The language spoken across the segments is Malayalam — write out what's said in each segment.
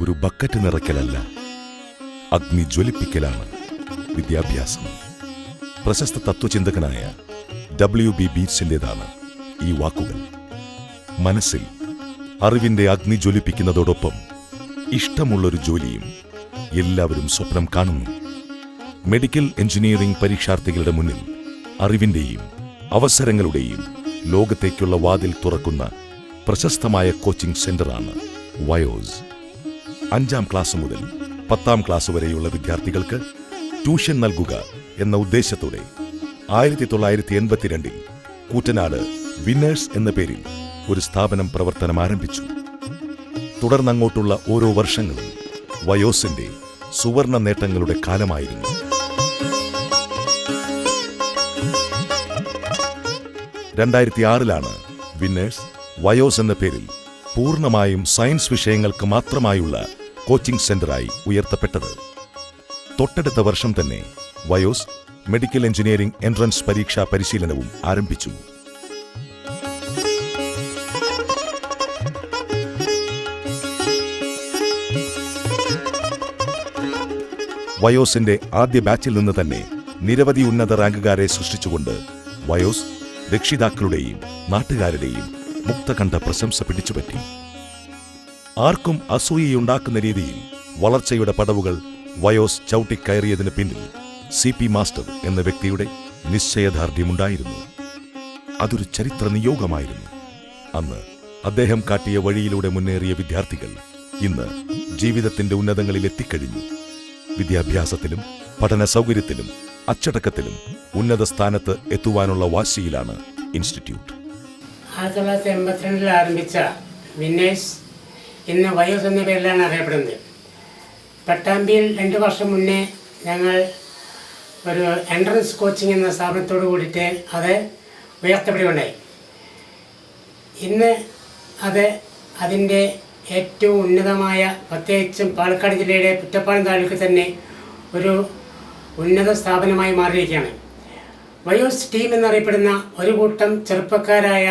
ഒരു ബക്കറ്റ് നിറയ്ക്കലല്ല, അഗ്നി ജ്വലിപ്പിക്കലാണ് വിദ്യാഭ്യാസം. പ്രശസ്ത തത്വചിന്തകനായ W.B. ബീറ്റ്സിൻ്റെതാണ് ഈ വാക്കുകൾ. മനസ്സിൽ അറിവിന്റെ അഗ്നി ജ്വലിപ്പിക്കുന്നതോടൊപ്പം ഇഷ്ടമുള്ളൊരു ജോലിയും എല്ലാവരും സ്വപ്നം കാണുന്നു. മെഡിക്കൽ എഞ്ചിനീയറിംഗ് പരീക്ഷാർത്ഥികളുടെ മുന്നിൽ അറിവിന്റെയും അവസരങ്ങളുടെയും ലോകത്തേക്കുള്ള വാതിൽ തുറക്കുന്ന പ്രശസ്തമായ കോച്ചിംഗ് സെന്ററാണ് വയോസ്. 5ാം ക്ലാസ് മുതൽ 10ാം ക്ലാസ് വരെയുള്ള വിദ്യാർത്ഥികൾക്ക് ട്യൂഷൻ നൽകുക എന്ന ഉദ്ദേശത്തോടെ 1982 കൂറ്റനാട് വിന്നേഴ്സ് എന്ന പേരിൽ ഒരു സ്ഥാപനം പ്രവർത്തനം ആരംഭിച്ചു. തുടർന്നങ്ങോട്ടുള്ള ഓരോ വർഷങ്ങളും വയോസിന്റെ സുവർണ നേട്ടങ്ങളുടെ കാലമായിരുന്നു. 2006 വിന്നേഴ്സ് വയോസ് എന്ന പേരിൽ പൂർണ്ണമായും സയൻസ് വിഷയങ്ങൾക്ക് മാത്രമായുള്ള കോച്ചിംഗ് സെന്ററായി ഉയർത്തപ്പെട്ടത്. തൊട്ടടുത്ത വർഷം തന്നെ വയോസ് മെഡിക്കൽ എഞ്ചിനീയറിംഗ് എൻട്രൻസ് പരീക്ഷാ പരിശീലനവും ആരംഭിച്ചു. വയോസിന്റെ ആദ്യ ബാച്ചിൽ നിന്ന് തന്നെ നിരവധി ഉന്നത റാങ്കുകാരെ സൃഷ്ടിച്ചുകൊണ്ട് വയോസ് രക്ഷിതാക്കളുടെയും നാട്ടുകാരുടെയും മുക്തകണ്ഠ പ്രശംസ പിടിച്ചുപറ്റി. ആർക്കും അസൂയയുണ്ടാക്കുന്ന രീതിയിൽ വളർച്ചയുടെ പടവുകൾ വയോസ് ചവിട്ടിക്കയറിയതിന് പിന്നിൽ CP മാസ്റ്റർ എന്ന വ്യക്തിയുടെ നിശ്ചയദാർഢ്യമുണ്ടായിരുന്നു. അതൊരു ചരിത്ര നിയോഗമായിരുന്നു. അന്ന് അദ്ദേഹം കാട്ടിയ വഴിയിലൂടെ മുന്നേറിയ വിദ്യാർത്ഥികൾ ഇന്ന് ജീവിതത്തിന്റെ ഉന്നതങ്ങളിൽ എത്തിക്കഴിഞ്ഞു. വിദ്യാഭ്യാസത്തിലും പഠന സൗകര്യത്തിലും അച്ചടക്കത്തിലും ഉന്നത സ്ഥാനത്ത് എത്തുവാനുള്ള വാശിയിലാണ് ഇൻസ്റ്റിറ്റ്യൂട്ട്. 1982 ആരംഭിച്ച വിന്നേഴ്സ് ഇന്ന് വയോസ് എന്ന പേരിലാണ് അറിയപ്പെടുന്നത്. പട്ടാമ്പിയിൽ 2 വർഷം മുന്നേ ഞങ്ങൾ ഒരു എൻട്രൻസ് കോച്ചിങ് എന്ന സ്ഥാപനത്തോട് കൂടിയിട്ട് അത് ഉയർത്തപ്പെടുകയുണ്ടായി. ഇന്ന് അത് അതിൻ്റെ ഏറ്റവും ഉന്നതമായ, പ്രത്യേകിച്ചും പാലക്കാട് ജില്ലയുടെ കുറ്റപ്പാലം താലൂക്കിൽ തന്നെ ഒരു ഉന്നത സ്ഥാപനമായി മാറിയിരിക്കുകയാണ്. വയോസ് ടീം എന്നറിയപ്പെടുന്ന ഒരു കൂട്ടം ചെറുപ്പക്കാരായ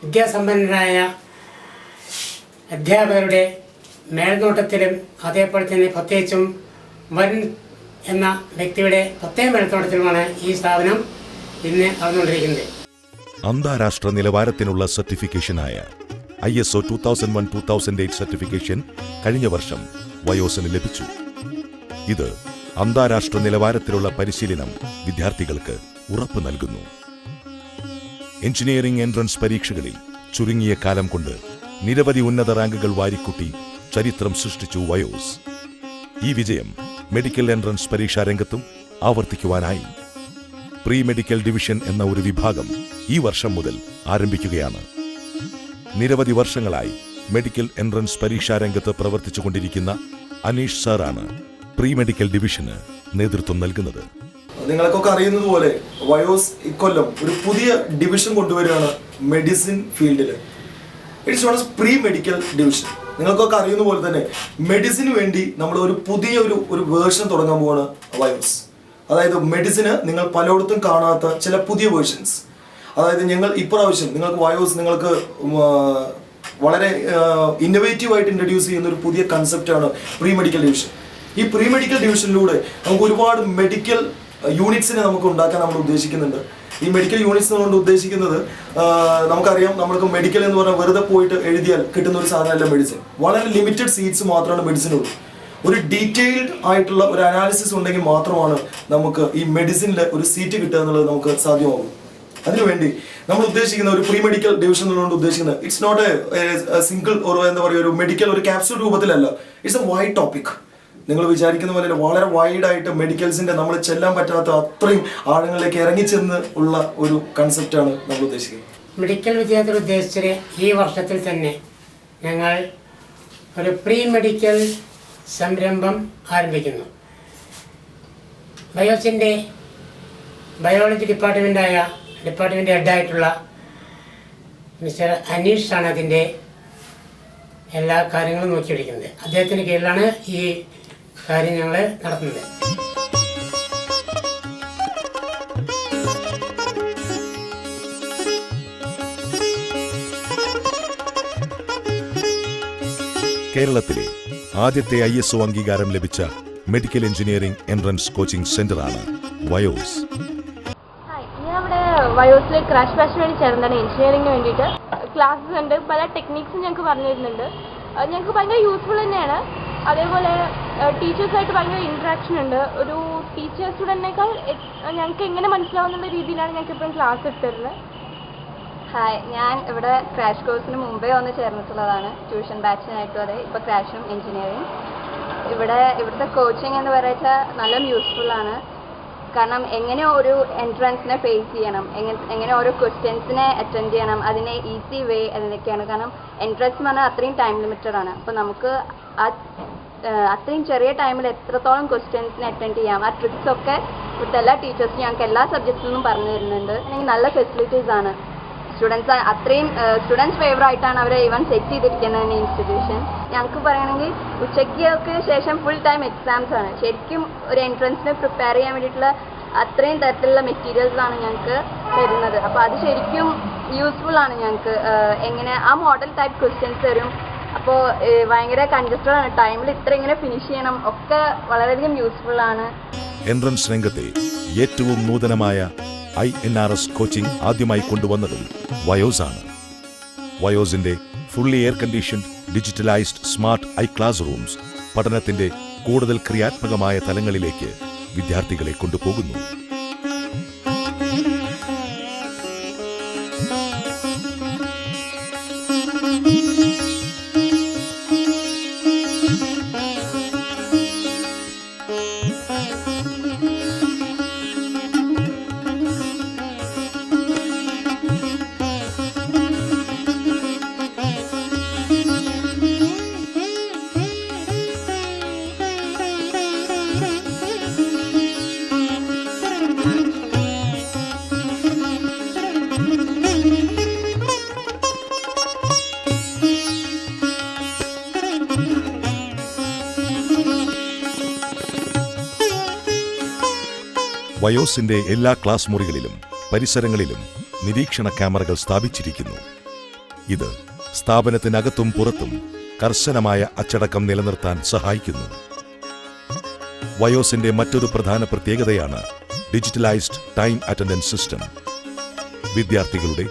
വിദ്യാസമ്പന്നരായ അധ്യാപകരുടെ മേൽനോട്ടത്തിലും അതേപോലെ തന്നെ പ്രത്യേകിച്ചും വരുൺ എന്ന വ്യക്തിയുടെ പ്രത്യേക മേൽനോട്ടത്തിലുമാണ് ഈ സ്ഥാപനം ഇന്ന് നടന്നുകൊണ്ടിരിക്കുന്നത്. അന്താരാഷ്ട്ര നിലവാരത്തിനുള്ള സർട്ടിഫിക്കേഷനായ ISO 2001-2008 സർട്ടിഫിക്കേഷൻ കഴിഞ്ഞ വർഷം വയോസിന് ലഭിച്ചു. ഇത് അന്താരാഷ്ട്ര നിലവാരത്തിലുള്ള പരിശീലനം വിദ്യാർത്ഥികൾക്ക് ഉറപ്പു നൽകുന്നു. എഞ്ചിനീയറിംഗ് എൻട്രൻസ് പരീക്ഷകളിൽ ചുരുങ്ങിയ കാലം കൊണ്ട് നിരവധി ഉന്നത റാങ്കുകൾ വാരിക്കൂട്ടി ചരിത്രം സൃഷ്ടിച്ചു വയോസ്. ഈ വിജയം മെഡിക്കൽ എൻട്രൻസ് പരീക്ഷാ രംഗത്തും ആവർത്തിക്കുവാനായി. പ്രീ മെഡിക്കൽ ഡിവിഷൻ എന്ന ഒരു വിഭാഗം ഈ വർഷം മുതൽ ആരംഭിക്കുകയാണ്. നിരവധി വർഷങ്ങളായി മെഡിക്കൽ എൻട്രൻസ് പരീക്ഷാ രംഗത്ത് പ്രവർത്തിച്ചുകൊണ്ടിരിക്കുന്ന അനീഷ് സാറാണ് പ്രീ മെഡിക്കൽ ഡിവിഷന് നേതൃത്വം നൽകുന്നത്. നിങ്ങൾക്കൊക്കെ അറിയുന്നത് പോലെ വയോസ് ഇക്കൊല്ലം ഒരു പുതിയ ഡിവിഷൻ കൊണ്ടുവരികയാണ് മെഡിസിൻ ഫീൽഡിൽ. It's non pre medical division. നിങ്ങൾക്കൊക്കെ അറിയുന്ന പോലെ തന്നെ മെഡിസിന് വേണ്ടി നമ്മൾ ഒരു പുതിയ ഒരു വേർഷൻ തുടങ്ങാൻ പോവാണ് വയോസ്. അതായത് മെഡിസിന് നിങ്ങൾ പലയിടത്തും കാണാത്ത ചില പുതിയ വേർഷൻസ്. അതായത് ഞങ്ങൾ ഇപ്രാവശ്യം നിങ്ങൾക്ക് വയോസ് നിങ്ങൾക്ക് വളരെ ഇന്നോവേറ്റീവായിട്ട് ഇൻട്രൊഡ്യൂസ് ചെയ്യുന്ന ഒരു പുതിയ കൺസെപ്റ്റാണ് പ്രീ മെഡിക്കൽ ഡിവിഷൻ. ഈ പ്രീ മെഡിക്കൽ ഡിവിഷനിലൂടെ നമുക്ക് ഒരുപാട് മെഡിക്കൽ യൂണിറ്റ്സിനെ നമുക്ക് ഉണ്ടാക്കാൻ നമ്മൾ ഉദ്ദേശിക്കുന്നുണ്ട്. ഈ മെഡിക്കൽ യൂണിറ്റ്സ് കൊണ്ട് ഉദ്ദേശിക്കുന്നത് നമുക്കറിയാം, നമ്മൾക്ക് മെഡിക്കൽ എന്ന് പറഞ്ഞാൽ വെറുതെ പോയിട്ട് എഴുതിയാൽ കിട്ടുന്ന ഒരു സാധനമല്ല മെഡിസിൻ. വളരെ ലിമിറ്റഡ് സീറ്റ്സ് മാത്രമാണ് മെഡിസിനുള്ളൂ. ഒരു ഡീറ്റെയിൽഡ് ആയിട്ടുള്ള ഒരു അനാലിസിസ് ഉണ്ടെങ്കിൽ മാത്രമാണ് നമുക്ക് ഈ മെഡിസിനിൽ ഒരു സീറ്റ് കിട്ടുക എന്നുള്ളത് നമുക്ക് സാധ്യമാകും. അതിനുവേണ്ടി നമ്മൾ ഉദ്ദേശിക്കുന്ന ഒരു പ്രീ മെഡിക്കൽ ഡിവിഷൻ കൊണ്ട് ഉദ്ദേശിക്കുന്നത് ഇറ്റ്സ് നോട്ട് എ സിംഗിൾ എന്താ പറയുക ഒരു മെഡിക്കൽ ഒരു ക്യാപ്സ്യൂൾ രൂപത്തിലല്ല. It's a wide topic. നിങ്ങൾ വിചാരിക്കുന്ന പോലെ വളരെ വൈഡായിട്ട് മെഡിക്കൽസിന്റെ നമ്മൾ ചെല്ലാൻ പറ്റാത്ത അത്രയും ആഴങ്ങളിലേക്ക് ഇറങ്ങിച്ചെന്ന് ഉള്ള ഒരു കൺസെപ്റ്റാണ് നമ്മൾ ഉദ്ദേശിക്കുന്നത്. മെഡിക്കൽ വിദ്യാർത്ഥികൾ ഉദ്ദേശിച്ച് ഈ വർഷത്തിൽ തന്നെ ഞങ്ങൾ ഒരു പ്രീ മെഡിക്കൽ സംരംഭം ആരംഭിക്കുന്നു. വയോസിൻ്റെ ബയോളജി ഡിപ്പാർട്ട്മെൻറ്റ് ഹെഡായിട്ടുള്ള മിസ്റ്റർ അനീഷ് ആണ് അതിൻ്റെ എല്ലാ കാര്യങ്ങളും നോക്കിയെടുക്കുന്നത്. അദ്ദേഹത്തിന് കീഴിലാണ് ഈ കാര്യം ഞങ്ങൾ നടത്തുന്നത്. കേരളത്തിലെ ആദ്യത്തെ ISO അംഗീകാരം ലഭിച്ച മെഡിക്കൽ എഞ്ചിനീയറിംഗ് എൻട്രൻസ് കോച്ചിംഗ് സെന്ററാണ് വയോസ്. ഞാൻ ഇവിടെ വയോസിൽ ക്രാഷ് ബാച്ചിന് വേണ്ടി ചേർന്നതാണ്. എഞ്ചിനീയറിംഗിന് വേണ്ടിയിട്ട് ക്ലാസ്സസ് ഉണ്ട്, പല ടെക്നിക്സും ഞങ്ങൾക്ക് പറഞ്ഞു തരുന്നുണ്ട്. ഞങ്ങൾക്ക് ഭയങ്കര യൂസ്ഫുൾ തന്നെയാണ്. അതേപോലെ ടീച്ചേഴ്സായിട്ട് ഭയങ്കര ഇൻട്രാക്ഷൻ ഉണ്ട്. ഒരു ടീച്ചർ സ്റ്റുഡൻറ്റിനേക്കാൾ ഞങ്ങൾക്ക് എങ്ങനെ മനസ്സിലാവുന്നുള്ള രീതിയിലാണ് ഞങ്ങൾക്ക് ഇപ്പോഴും ക്ലാസ് എടുത്തിരുന്നത്. ഹായ്, ഞാൻ ഇവിടെ ക്രാഷ് കോഴ്സിന് മുമ്പേ വന്ന് ചേർന്നിട്ടുള്ളതാണ്. ട്യൂഷൻ ബാച്ചിനായിട്ടും അതെ, ഇപ്പോൾ ക്രാഷും എഞ്ചിനീയറിംഗ്. ഇവിടുത്തെ കോച്ചിങ് എന്ന് പറയുന്നത് നല്ല യൂസ്ഫുള്ളാണ്. കാരണം എങ്ങനെ ഒരു എൻട്രൻസിനെ ഫേസ് ചെയ്യണം, എങ്ങനെ ഓരോ ക്വസ്റ്റ്യൻസിനെ അറ്റൻഡ് ചെയ്യണം, അതിനെ ഈസി വേ അതിനൊക്കെയാണ്. കാരണം എൻട്രൻസ് എന്ന് പറഞ്ഞാൽ അത്രയും ടൈം ലിമിറ്റഡ് ആണ്. അപ്പോൾ നമുക്ക് അത്രയും ചെറിയ ടൈമിൽ എത്രത്തോളം ക്വസ്റ്റ്യൻസിനെ അറ്റൻഡ് ചെയ്യാം, ആ ട്രിക്സൊക്കെ ഇവിടുത്തെ എല്ലാ ടീച്ചേഴ്സും ഞങ്ങൾക്ക് എല്ലാ സബ്ജക്റ്റിൽ നിന്നും പറഞ്ഞു തരുന്നുണ്ട്. നല്ല ഫെസിലിറ്റീസ് ആണ്. സ്റ്റുഡൻസ് ഫേവർ ആയിട്ടാണ് അവരെ ഈവൻ സെറ്റ് ചെയ്തിരിക്കുന്നത് ഇൻസ്റ്റിറ്റ്യൂഷൻ. ഞങ്ങൾക്ക് പറയുകയാണെങ്കിൽ ഉച്ചയ്ക്ക് ശേഷം ഫുൾ ടൈം എക്സാംസ് ആണ്. ശരിക്കും ഒരു എൻട്രൻസിനെ പ്രിപ്പയർ ചെയ്യാൻ വേണ്ടിയിട്ടുള്ള അത്രയും തരത്തിലുള്ള മെറ്റീരിയൽസാണ് ഞങ്ങൾക്ക് തരുന്നത്. അപ്പോൾ അത് ശരിക്കും യൂസ്ഫുൾ ആണ് ഞങ്ങൾക്ക്. എങ്ങനെ ആ മോഡൽ ടൈപ്പ് ക്വസ്റ്റ്യൻസ് തരും. അപ്പോൾ ഭയങ്കര കൺജസ്റ്റഡ് ആണ്. ടൈമിൽ ഇത്ര ഇങ്ങനെ ഫിനിഷ് ചെയ്യണം, ഒക്കെ വളരെയധികം യൂസ്ഫുൾ ആണ്. എൻട്രൻസ് രംഗത്തെ ഏറ്റവും നൂതനമായ INRS കോച്ചിംഗ് ആദ്യമായി കൊണ്ടുവന്നതും വയോസ് ആണ്. വയോസിന്റെ fully air conditioned digitalised smart classrooms പഠനത്തിന്റെ കൂടുതൽ ക്രിയാത്മകമായ തലങ്ങളിലേക്ക് വിദ്യാർത്ഥികളെ കൊണ്ടുപോകുന്നു. വയോസിന്റെ എല്ലാ ക്ലാസ് മുറികളിലും പരിസരങ്ങളിലും നിരീക്ഷണ ക്യാമറകൾ സ്ഥാപിച്ചിരിക്കുന്നു. ഇത് സ്ഥാപനത്തിനകത്തും പുറത്തും കർശനമായ അച്ചടക്കം നിലനിർത്താൻ സഹായിക്കുന്നു. വയോസിന്റെ മറ്റൊരു പ്രധാന പ്രത്യേകതയാണ് ഡിജിറ്റലൈസ്ഡ് ടൈം അറ്റൻഡൻസ് സിസ്റ്റം. വിദ്യാർത്ഥികളുടെ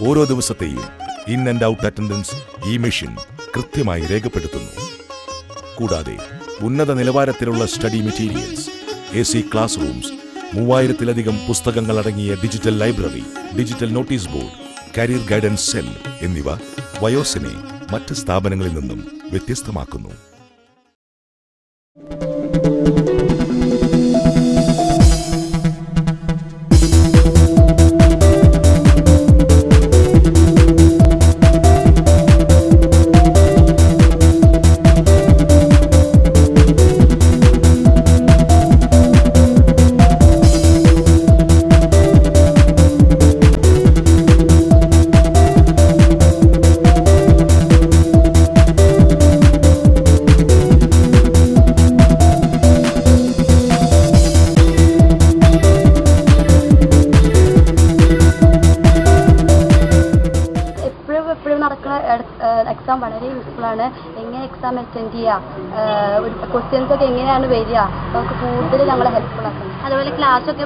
ഓരോ ദിവസത്തെയും ഇൻ ആൻഡ് ഔട്ട് അറ്റൻഡൻസ് ഈ മെഷീൻ കൃത്യമായി രേഖപ്പെടുത്തുന്നു. കൂടാതെ ഉന്നത നിലവാരത്തിലുള്ള study materials, AC classrooms, 3000-ലധികം പുസ്തകങ്ങൾ അടങ്ങിയ digital library, digital notice board, career guidance cell എന്നിവ വയോസിനെ മറ്റ് സ്ഥാപനങ്ങളിൽ നിന്നും വ്യത്യസ്തമാക്കുന്നു. എക്സാം വളരെ യൂസ്ഫുള്ളാണ്. എങ്ങനെ എക്സാം അറ്റൻഡ് ചെയ്യുക, ഒരു ക്വസ്റ്റ്യൻസ് ഒക്കെ എങ്ങനെയാണ് വരിക, നമുക്ക് കൂടുതൽ ഞങ്ങളെ ഹെൽപ്ഫുൾ ആക്കും. അതുപോലെ ക്ലാസ്സൊക്കെ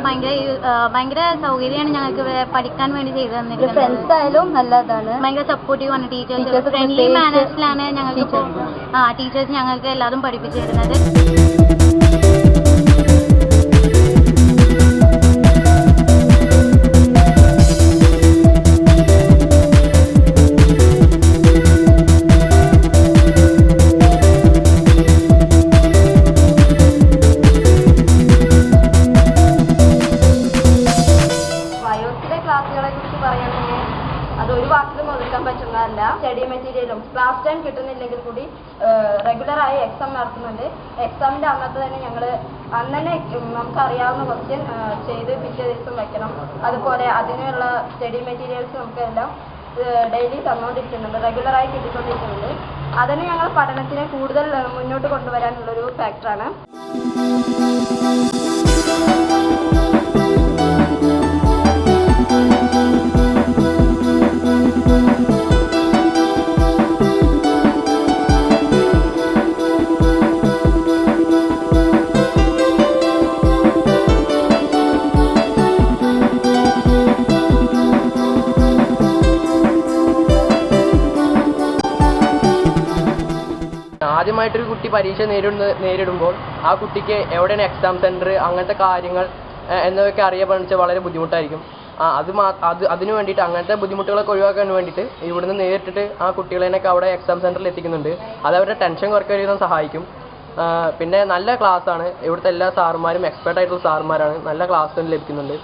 ഭയങ്കര സൗകര്യമാണ് ഞങ്ങൾക്ക് പഠിക്കാൻ വേണ്ടി ചെയ്തു തന്നിരിക്കുന്നത്. ഫ്രണ്ട്സ് ആയാലും നല്ലതാണ്, ഭയങ്കര സപ്പോർട്ടീവ് ആണ്. ടീച്ചേഴ്സ് ഫ്രണ്ട്ലി മാനേഴ്സിലാണ് ഞങ്ങൾക്ക് ടീച്ചേഴ്സ് ഞങ്ങൾക്ക് എല്ലാതും പഠിപ്പിച്ചു തരുന്നത്. അതൊരു വാക്കിലും ഒതുക്കാൻ പറ്റുന്നതല്ല. സ്റ്റഡി മെറ്റീരിയലും ക്ലാസ് ടൈം കിട്ടുന്നില്ലെങ്കിൽ കൂടി റെഗുലറായി എക്സാം നടത്തുന്നുണ്ട്. എക്സാമിൻ്റെ അന്നത്തെ തന്നെ ഞങ്ങൾ അന്ന് തന്നെ നമുക്കറിയാവുന്ന ക്വസ്റ്റ്യൻ ചെയ്ത് പിറ്റേ ദിവസം വെക്കണം. അതുപോലെ അതിനുള്ള സ്റ്റഡി മെറ്റീരിയൽസ് നമുക്കെല്ലാം ഡെയിലി തന്നുകൊണ്ടിരിക്കുന്നുണ്ട്, റെഗുലറായി കിട്ടിക്കൊണ്ടിരിക്കുന്നുണ്ട്. അതിന് ഞങ്ങൾ പഠനത്തിനെ കൂടുതൽ മുന്നോട്ട് കൊണ്ടുവരാനുള്ളൊരു ഫാക്ടറാണ്. ആദ്യമായിട്ടൊരു കുട്ടി പരീക്ഷ നേരിടുമ്പോൾ ആ കുട്ടിക്ക് എവിടെയാണ് എക്സാം സെൻറ്റർ അങ്ങനത്തെ കാര്യങ്ങൾ എന്നതൊക്കെ അറിയപ്പെടുന്ന വെച്ചാൽ വളരെ ബുദ്ധിമുട്ടായിരിക്കും. അതിന് വേണ്ടിയിട്ട് അങ്ങനത്തെ ബുദ്ധിമുട്ടുകളൊക്കെ ഒഴിവാക്കാൻ വേണ്ടിയിട്ട് ഇവിടുന്ന് നേരിട്ടിട്ട് ആ കുട്ടികളെയൊക്കെ അവിടെ എക്സാം സെൻറ്ററിൽ എത്തിക്കുന്നുണ്ട്. അത് അവരുടെ ടെൻഷൻ കുറയ്ക്കാൻ സഹായിക്കും. പിന്നെ നല്ല ക്ലാസ്സാണ്. ഇവിടുത്തെ എല്ലാ സാറുമാരും എക്സ്പേർട്ടായിട്ടുള്ള സാറുമാരാണ്. നല്ല ക്ലാസ് ലഭിക്കുന്നുണ്ട്.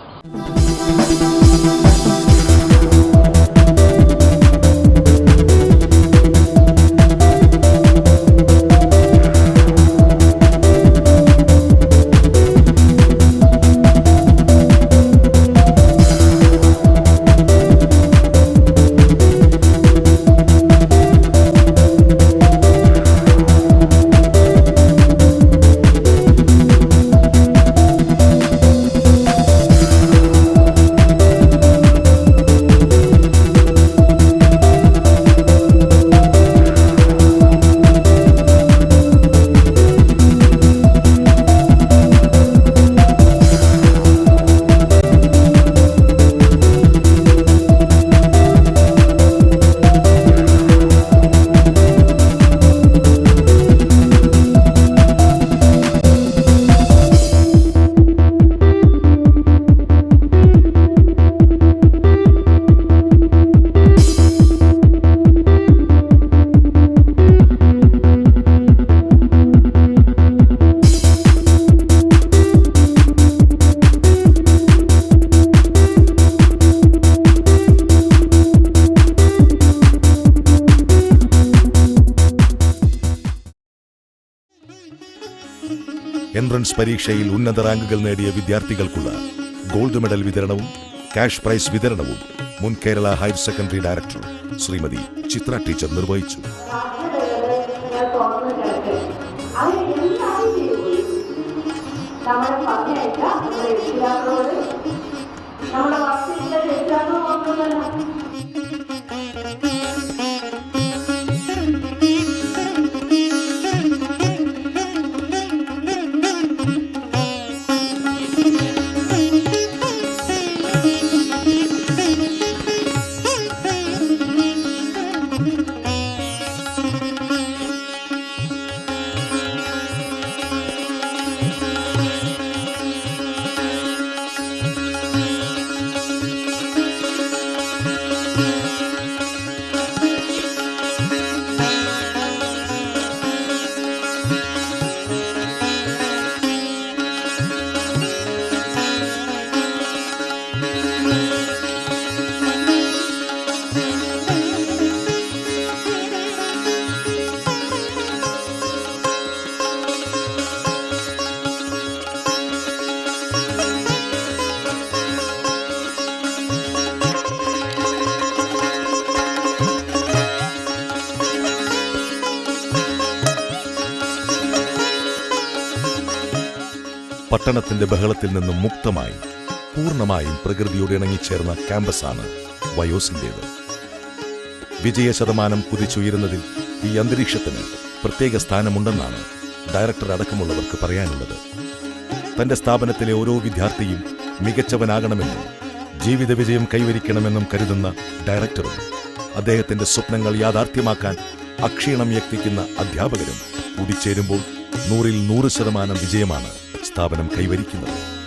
എൻട്രൻസ് പരീക്ഷയിൽ ഉന്നത റാങ്കുകൾ നേടിയ വിദ്യാർത്ഥികൾക്കുള്ള ഗോൾഡ് മെഡൽ വിതരണവും ക്യാഷ് പ്രൈസ് വിതരണവും മുൻ Kerala higher secondary director Srimathi Chithra teacher നിർവഹിച്ചു. പട്ടണത്തിന്റെ ബഹളത്തിൽ നിന്നും മുക്തമായി പൂർണ്ണമായും പ്രകൃതിയോട് ഇണങ്ങിച്ചേർന്ന ക്യാമ്പസാണ് വയോസിന്റേത്. വിജയശതമാനം കുതിച്ചുയരുന്നതിൽ ഈ അന്തരീക്ഷത്തിന് പ്രത്യേക സ്ഥാനമുണ്ടെന്നാണ് ഡയറക്ടർ അടക്കമുള്ളവർക്ക് പറയാനുള്ളത്. തന്റെ സ്ഥാപനത്തിലെ ഓരോ വിദ്യാർത്ഥിയും മികച്ചവനാകണമെന്നും ജീവിത വിജയം കൈവരിക്കണമെന്നും കരുതുന്ന ഡയറക്ടറും അദ്ദേഹത്തിന്റെ സ്വപ്നങ്ങൾ യാഥാർത്ഥ്യമാക്കാൻ അക്ഷീണം യത്നിക്കുന്ന അധ്യാപകരും കൂടിച്ചേരുമ്പോൾ 100% വിജയമാണ് സ്ഥാപനം കൈവരിക്കുന്നത്.